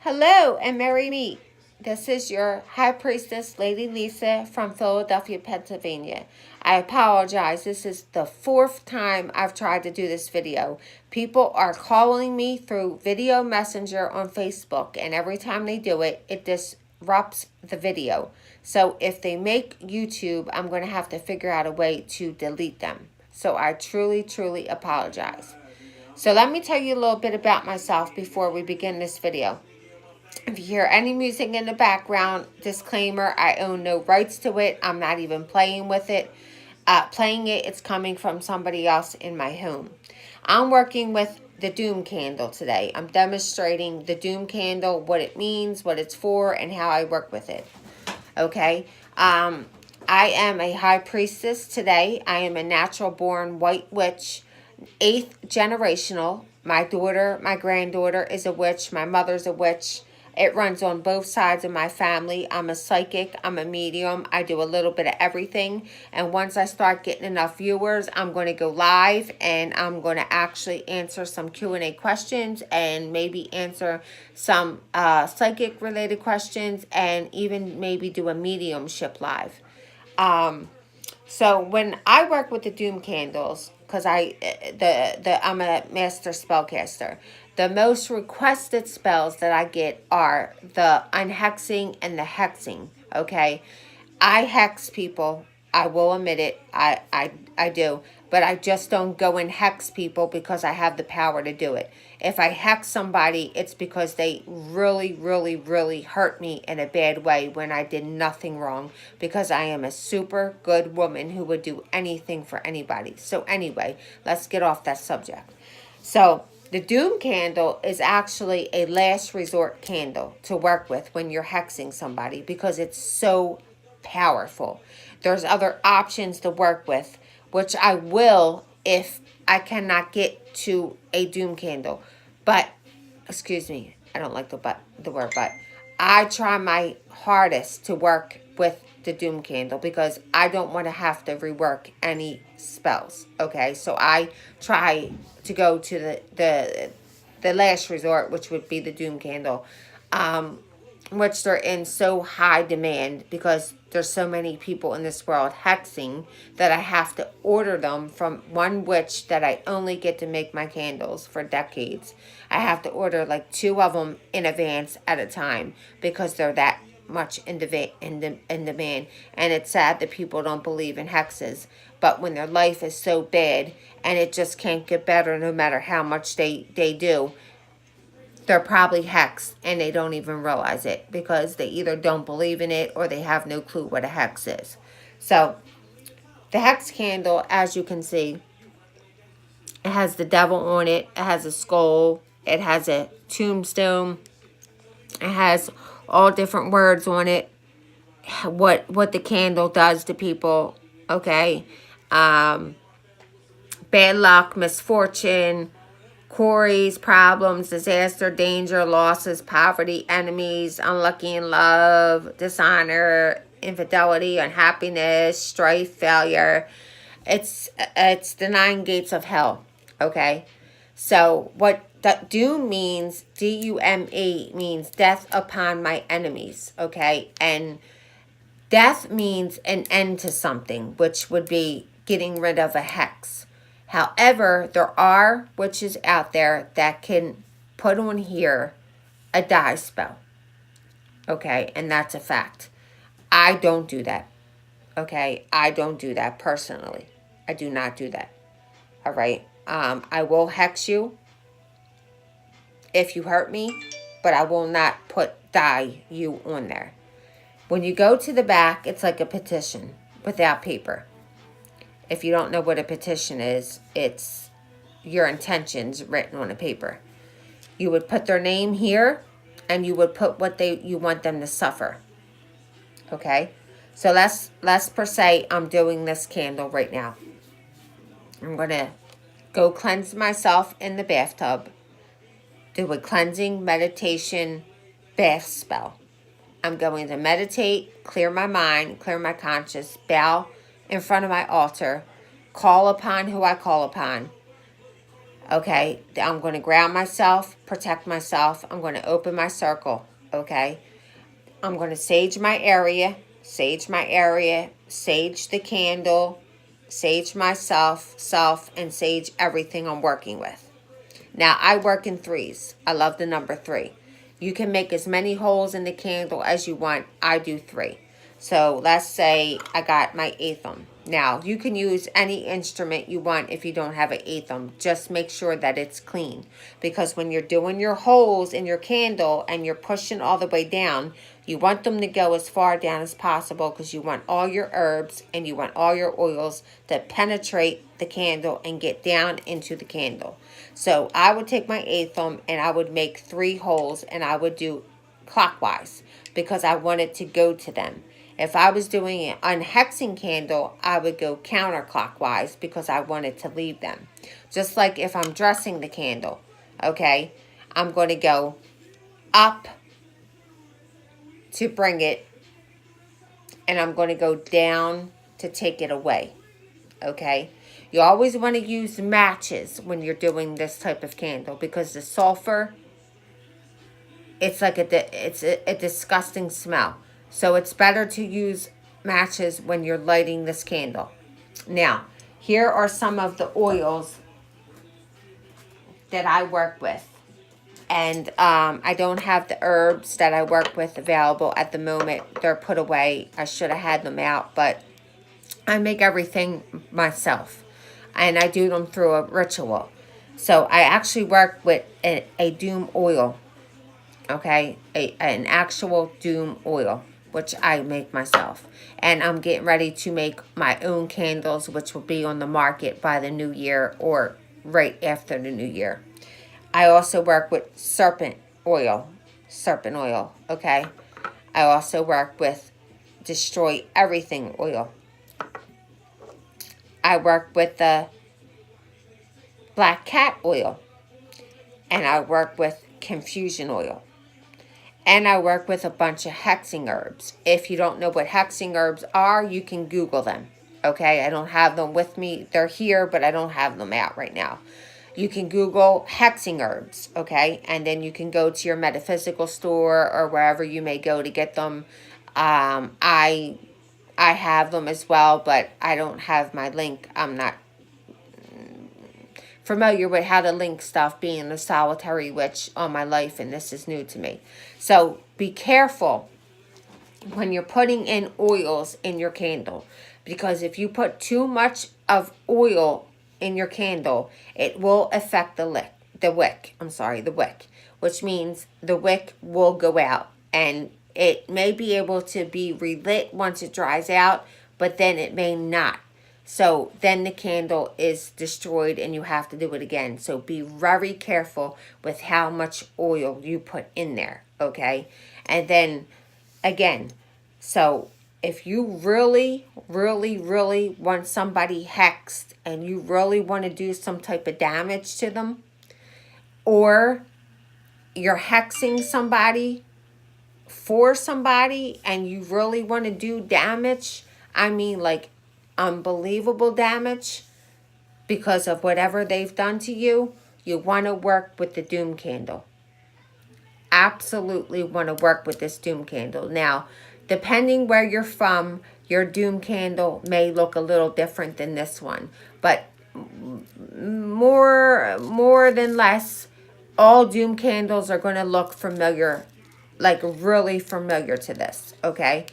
Hello and merry me. This is your High Priestess, Lady Lisa from Philadelphia, Pennsylvania. I apologize. This is the fourth time I've tried to do this video. People are calling me through video messenger on Facebook, and every time they do it, it disrupts the video. So if they make YouTube, I'm going to have to figure out a way to delete them. So I truly apologize. So let me tell you a little bit about myself before we begin this video. If you hear any music in the background, disclaimer, I own no rights to it. I'm not even playing with it. It's coming from somebody else in my home. I'm working with the D.U.M.E candle today. I'm demonstrating the D.U.M.E candle, what it means, what it's for, and how I work with it. Okay? I am a high priestess today. I am a natural born white witch, 8th generational. My daughter, my granddaughter is a witch. My mother's a witch. It runs on both sides of my family. I'm a psychic. I'm a medium. I do a little bit of everything. And once I start getting enough viewers, I'm going to go live and I'm going to actually answer some Q&A questions and maybe answer some psychic related questions and even maybe do a mediumship live. So when I work with the D.U.M.E candles, because I'm a master spellcaster, the most requested spells that I get are the unhexing and the hexing. Okay, I hex people. I will admit it. I do. But I just don't go and hex people because I have the power to do it. If I hex somebody, it's because they really hurt me in a bad way when I did nothing wrong. Because I am a super good woman who would do anything for anybody. So anyway, let's get off that subject. So the D.U.M.E candle is actually a last resort candle to work with when you're hexing somebody because it's so powerful. There's other options to work with, which I will if I cannot get to a D.U.M.E candle. But, excuse me, I don't like the word but. I try my hardest to work with the D.U.M.E candle because I don't want to have to rework any spells. Okay, so I try to go to the last resort, which would be the D.U.M.E candle, which they're in so high demand because there's so many people in this world hexing that I have to order them from one witch that I only get to make my candles for decades. I have to order like 2 of them in advance at a time because they're that much in demand. And it's sad that people don't believe in hexes. But when their life is so bad and it just can't get better no matter how much they do, they're probably hexed and they don't even realize it because they either don't believe in it or they have no clue what a hex is. So the hex candle, as you can see, it has the devil on it. It has a skull. It has a tombstone. It has all different words on it. What the candle does to people. Okay. Bad luck, misfortune, quarries, problems, disaster, danger, losses, poverty, enemies, unlucky in love, dishonor, infidelity, unhappiness, strife, failure. It's the 9 gates of hell. Okay, so what that D.U.M.E means, D-U-M-E means death upon my enemies. Okay, and death means an end to something, which would be getting rid of a hex. However, there are witches out there that can put on here a die spell. Okay, and that's a fact. I don't do that. Okay, I don't do that personally. I do not do that. All right, I will hex you if you hurt me, but I will not put die you on there. When you go to the back, it's like a petition without paper. If you don't know what a petition is, it's your intentions written on a paper. You would put their name here, and you would put what you want them to suffer. Okay? So let's per se, I'm doing this candle right now. I'm going to go cleanse myself in the bathtub. Do a cleansing meditation bath spell. I'm going to meditate, clear my mind, clear my conscience, bow in front of my altar, call upon who I call upon, Okay, I'm going to ground myself, protect myself. I'm going to open my circle. Okay, I'm going to sage my area, sage my area, sage the candle, sage myself, and sage everything I'm working with. Now, I work in threes. I love the number 3. You can make as many holes in the candle as you want. I do 3. So let's say I got my eightham. Now, you can use any instrument you want if you don't have an eightham. Just make sure that it's clean. Because when you're doing your holes in your candle and you're pushing all the way down, you want them to go as far down as possible because you want all your herbs and you want all your oils to penetrate the candle and get down into the candle. So I would take my eightham and I would make 3 holes and I would do clockwise because I wanted to go to them. If I was doing an unhexing candle, I would go counterclockwise because I wanted to leave them. Just like if I'm dressing the candle, okay, I'm going to go up to bring it, and I'm going to go down to take it away, okay? You always want to use matches when you're doing this type of candle because the sulfur, it's like a disgusting smell. So it's better to use matches when you're lighting this candle. Now, here are some of the oils that I work with. And I don't have the herbs that I work with available at the moment. They're put away. I should have had them out, but I make everything myself. And I do them through a ritual. So I actually work with a D.U.M.E oil. Okay? An actual D.U.M.E oil, which I make myself. And I'm getting ready to make my own candles, which will be on the market by the new year or right after the new year. I also work with serpent oil, okay? I also work with destroy everything oil. I work with the black cat oil, and I work with confusion oil. And I work with a bunch of hexing herbs. If you don't know what hexing herbs are, you can Google them, okay? I don't have them with me. They're here, but I don't have them out right now. You can Google hexing herbs, okay? And then you can go to your metaphysical store or wherever you may go to get them. I have them as well, but I don't have my link. I'm not familiar with how to link stuff, being a solitary witch all my life, and this is new to me. So be careful when you're putting in oils in your candle, because if you put too much of oil in your candle, it will affect the wick, which means the wick will go out, and it may be able to be relit once it dries out, but then it may not. So then the candle is destroyed and you have to do it again. So be very careful with how much oil you put in there, okay? And then again, so if you really, really, really want somebody hexed and you really want to do some type of damage to them, or you're hexing somebody for somebody and you really want to do damage, I mean like unbelievable damage because of whatever they've done to you, you want to work with the D.U.M.E candle. Absolutely want to work with this D.U.M.E candle. Now, depending where you're from, your D.U.M.E candle may look a little different than this one, but more than less, all D.U.M.E candles are going to look familiar, like really familiar to this, okay?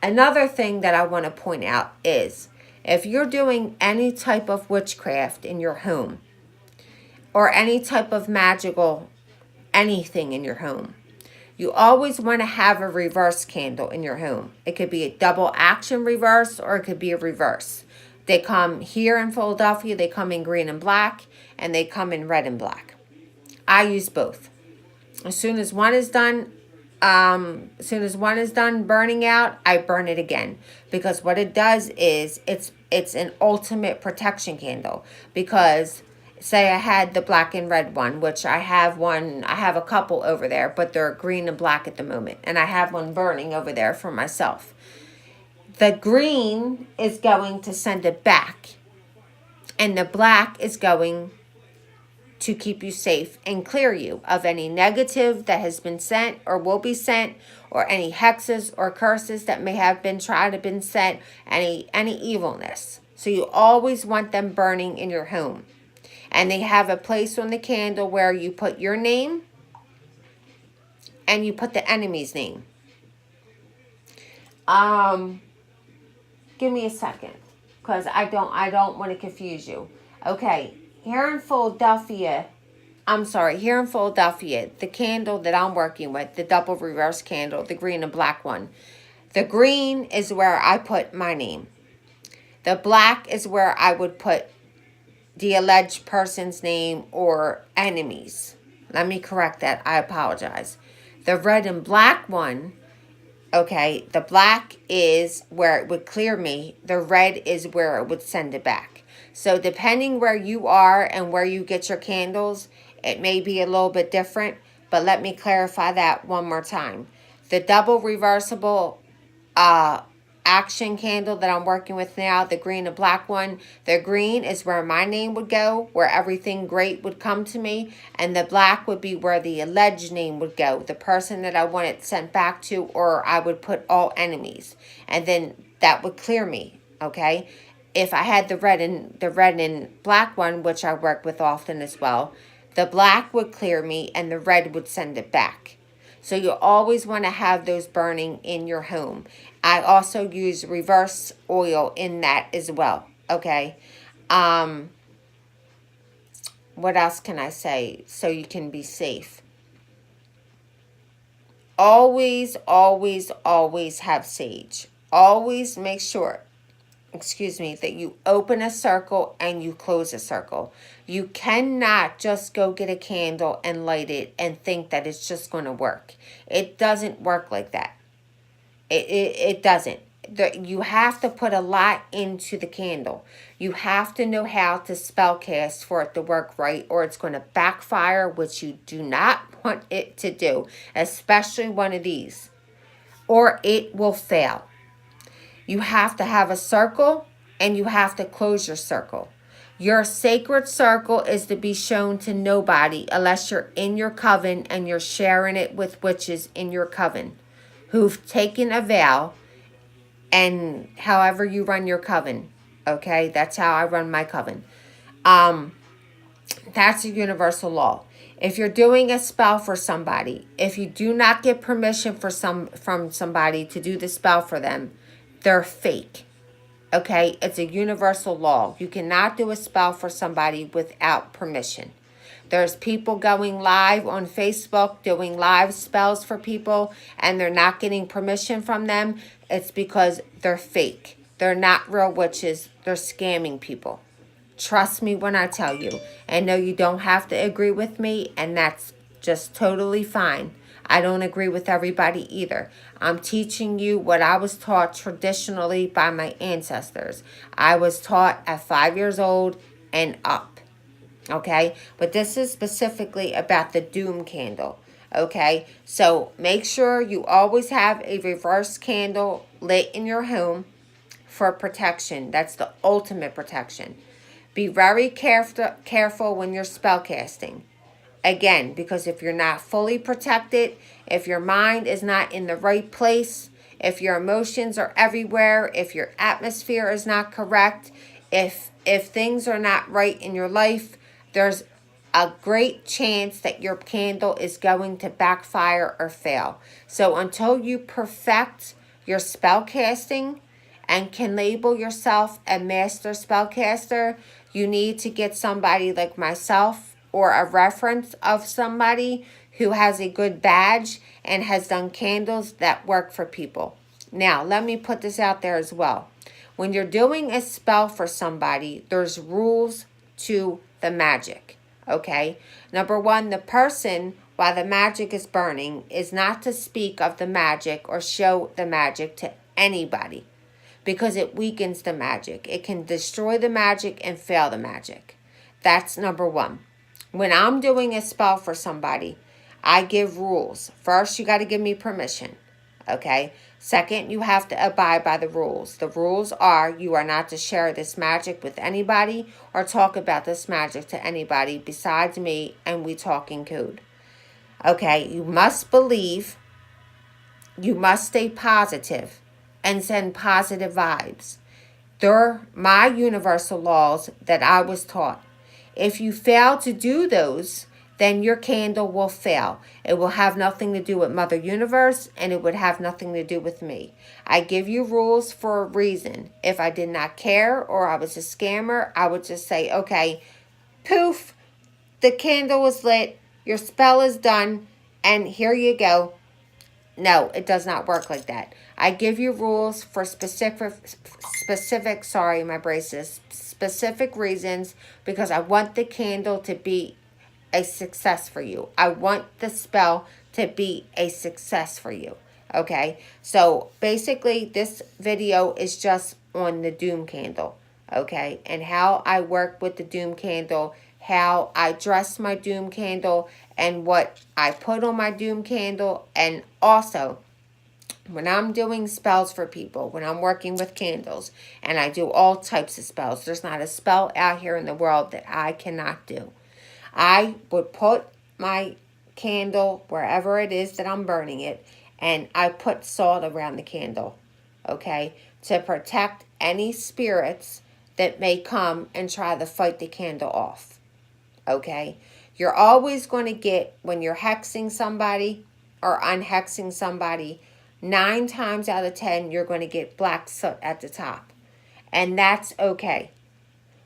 Another thing that I want to point out is if you're doing any type of witchcraft in your home or any type of magical anything in your home, you always want to have a reverse candle in your home. It could be a double action reverse or it could be a reverse. They come here in Philadelphia, they come in green and black, and they come in red and black. I use both. As soon as one is done burning out, I burn it again, because what it does is it's an ultimate protection candle. Because say I had the black and red one, which I have a couple over there, but they're green and black at the moment, and I have one burning over there for myself. The green is going to send it back, and the black is going to keep you safe and clear you of any negative that has been sent or will be sent, or any hexes or curses that may have been tried to been sent, any evilness. So you always want them burning in your home. And they have a place on the candle where you put your name and you put the enemy's name. Give me a second, because I don't want to confuse you. Okay, here in Philadelphia, the candle that I'm working with, the double reverse candle, the green and black one. The green is where I put my name. The black is where I would put the alleged person's name or enemies. Let me correct that. I apologize. The red and black one, okay, the black is where it would clear me. The red is where it would send it back. So depending where you are and where you get your candles, it may be a little bit different, but let me clarify that one more time. The double reversible action candle that I'm working with now, the green and black one, the green is where my name would go, where everything great would come to me, and the black would be where the alleged name would go, the person that I want it sent back to, or I would put all enemies, and then that would clear me. Okay, if I had the red and black one, which I work with often as well, the black would clear me and the red would send it back. So you always want to have those burning in your home. I also use reverse oil in that as well. Okay. What else can I say so you can be safe? Always, always, always have sage. Always make sure, that you open a circle and you close a circle. You cannot just go get a candle and light it and think that it's just going to work. It doesn't work like that. It doesn't. You have to put a lot into the candle. You have to know how to spell cast for it to work right, or it's going to backfire, which you do not want it to do, especially one of these, or it will fail. You have to have a circle and you have to close your circle. Your sacred circle is to be shown to nobody unless you're in your coven and you're sharing it with witches in your coven who've taken a vow, and however you run your coven. Okay, that's how I run my coven. That's a universal law. If you're doing a spell for somebody, if you do not get permission from somebody to do the spell for them, they're fake. Okay, it's a universal law. You cannot do a spell for somebody without permission. There's people going live on Facebook doing live spells for people and they're not getting permission from them. It's because they're fake. They're not real witches. They're scamming people. Trust me when I tell you. And no, you don't have to agree with me, and that's just totally fine. I don't agree with everybody either. I'm teaching you what I was taught traditionally by my ancestors. I was taught at 5 years old and up. Okay? But this is specifically about the D.U.M.E candle. Okay? So make sure you always have a reverse candle lit in your home for protection. That's the ultimate protection. Be very careful when you're spell casting. Again, because if you're not fully protected, if your mind is not in the right place, if your emotions are everywhere, if your atmosphere is not correct, if things are not right in your life, there's a great chance that your candle is going to backfire or fail. So until you perfect your spell casting and can label yourself a master spellcaster, you need to get somebody like myself or a reference of somebody who has a good badge and has done candles that work for people. Now, let me put this out there as well. When you're doing a spell for somebody, there's rules to the magic, okay? Number one, the person, while the magic is burning, is not to speak of the magic or show the magic to anybody because it weakens the magic. It can destroy the magic and fail the magic. That's number one. When I'm doing a spell for somebody, I give rules. First, you got to give me permission. Okay. Second, you have to abide by the rules. The rules are you are not to share this magic with anybody or talk about this magic to anybody besides me and we talk in code. Okay. You must believe. You must stay positive and send positive vibes. They're my universal laws that I was taught. If you fail to do those, then your candle will fail. It will have nothing to do with Mother Universe, and it would have nothing to do with me. I give you rules for a reason. If I did not care or I was a scammer, I would just say, okay, poof, the candle is lit, your spell is done, and here you go. No, it does not work like that. I give you rules for specific, sorry, my braces, specific reasons because I want the candle to be a success for you. I want the spell to be a success for you. Okay, so basically this video is just on the D.U.M.E candle. Okay, and how I work with the D.U.M.E candle, how I dress my D.U.M.E candle, and what I put on my D.U.M.E candle, and also when I'm doing spells for people, when I'm working with candles, and I do all types of spells. There's not a spell out here in the world that I cannot do. I would put my candle wherever it is that I'm burning it, and I put salt around the candle, okay, to protect any spirits that may come and try to fight the candle off, okay? You're always going to get, when you're hexing somebody or unhexing somebody, 9 times out of 10, you're going to get black soot at the top. And that's okay.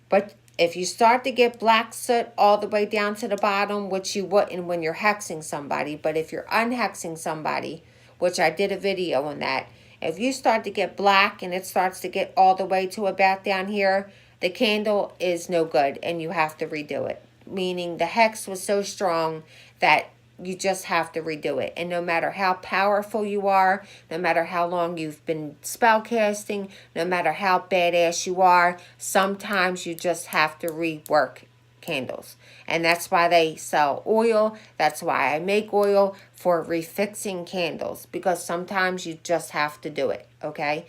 But if you start to get black soot all the way down to the bottom, which you wouldn't when you're hexing somebody, but if you're unhexing somebody, which I did a video on that, if you start to get black and it starts to get all the way to about down here, the candle is no good and you have to redo it. Meaning the hex was so strong that you just have to redo it. And no matter how powerful you are, no matter how long you've been spell casting, no matter how badass you are, sometimes you just have to rework candles. And that's why they sell oil. That's why I make oil for refixing candles. Because sometimes you just have to do it, okay?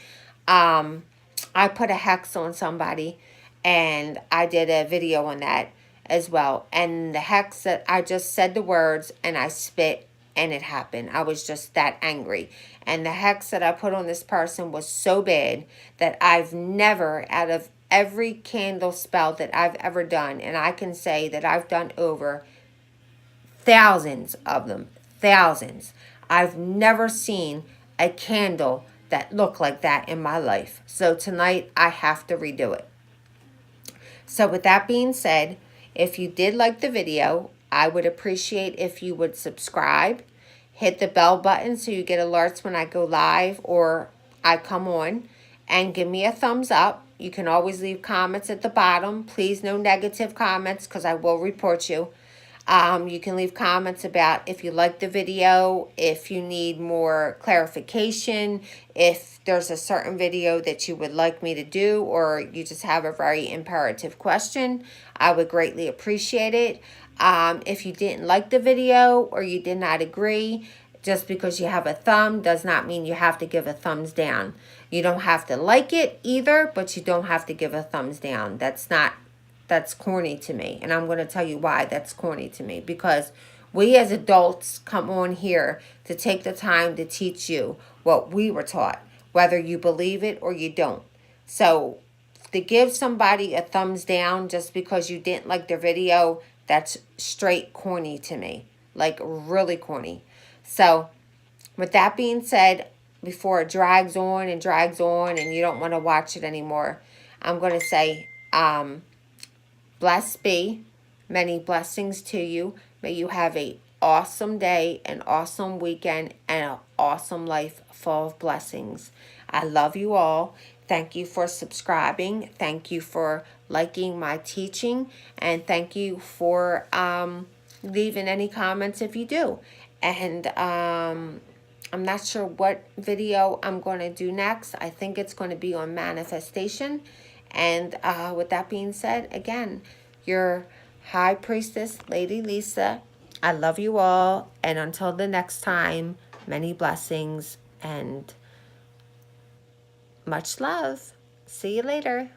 I put a hex on somebody and I did a video on that as well. And the hex that I just said the words and I spit and it happened. I was just that angry. And the hex that I put on this person was so bad that I've never, out of every candle spell that I've ever done, and I can say that I've done over thousands of them, thousands, I've never seen a candle that looked like that in my life. So tonight I have to redo it. So with that being said, if you did like the video, I would appreciate if you would subscribe, hit the bell button so you get alerts when I go live or I come on, and give me a thumbs up. You can always leave comments at the bottom. Please, no negative comments because I will report you. You can leave comments about if you like the video, if you need more clarification, if there's a certain video that you would like me to do, or you just have a very imperative question. I would greatly appreciate it. If you didn't like the video or you did not agree, just because you have a thumb does not mean you have to give a thumbs down. You don't have to like it either, but you don't have to give a thumbs down. That's corny to me. And I'm going to tell you why that's corny to me. Because we as adults come on here to take the time to teach you what we were taught, whether you believe it or you don't. So to give somebody a thumbs down just because you didn't like their video, that's straight corny to me. Like really corny. So with that being said, before it drags on and you don't want to watch it anymore, I'm going to say, blessed be, many blessings to you. May you have an awesome day, an awesome weekend, and an awesome life full of blessings. I love you all. Thank you for subscribing. Thank you for liking my teaching. And thank you for leaving any comments if you do. And I'm not sure what video I'm going to do next. I think it's going to be on manifestation. And with that being said, again, your High Priestess, Lady Lisa, I love you all. And until the next time, many blessings And much love. See you later.